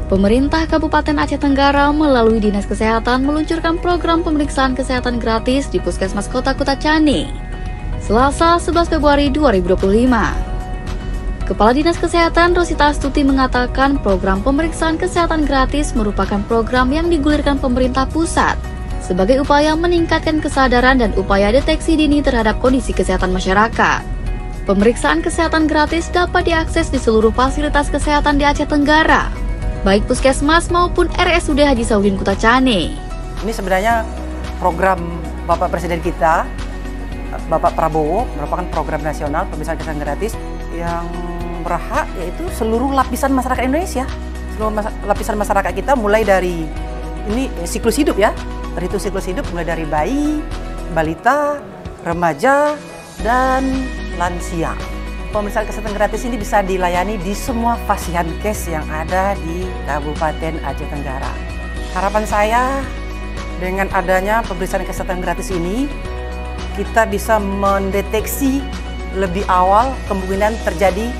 Pemerintah Kabupaten Aceh Tenggara melalui Dinas Kesehatan meluncurkan program pemeriksaan kesehatan gratis di Puskesmas Kota Kutacani, Selasa 11 Februari 2025. Kepala Dinas Kesehatan Rosita Astuti mengatakan program pemeriksaan kesehatan gratis merupakan program yang digulirkan pemerintah pusat sebagai upaya meningkatkan kesadaran dan upaya deteksi dini terhadap kondisi kesehatan masyarakat. Pemeriksaan kesehatan gratis dapat diakses di seluruh fasilitas kesehatan di Aceh Tenggara, baik Puskesmas maupun RSUD Haji Sauddin Kutacani. Ini sebenarnya program Bapak Presiden kita, Bapak Prabowo, merupakan program nasional pemeriksaan kesehatan gratis yang berhak yaitu seluruh lapisan masyarakat Indonesia. Seluruh lapisan masyarakat kita mulai dari ini siklus hidup ya. Terhitung siklus hidup mulai dari bayi, balita, remaja, dan lansia. Pemeriksaan kesehatan gratis ini bisa dilayani di semua Fasiankes yang ada di Kabupaten Aceh Tenggara. Harapan saya dengan adanya pemeriksaan kesehatan gratis ini, kita bisa mendeteksi lebih awal kemungkinan terjadi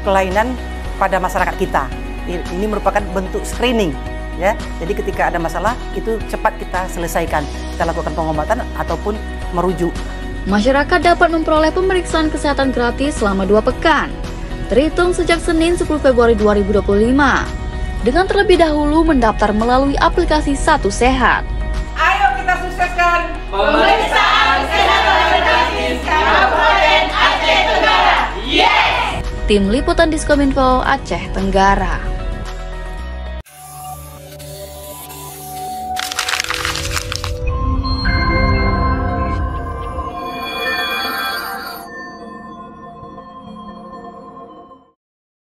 kelainan pada masyarakat kita. Ini merupakan bentuk screening, ya. Jadi ketika ada masalah itu cepat kita selesaikan, kita lakukan pengobatan ataupun merujuk. Masyarakat dapat memperoleh pemeriksaan kesehatan gratis selama 2 pekan, terhitung sejak Senin 10 Februari 2025, dengan terlebih dahulu mendaftar melalui aplikasi Satu Sehat. Ayo kita sukseskan pemeriksaan kesehatan gratis Kabupaten Aceh Tenggara. Yes! Tim Liputan Diskominfo Aceh Tenggara.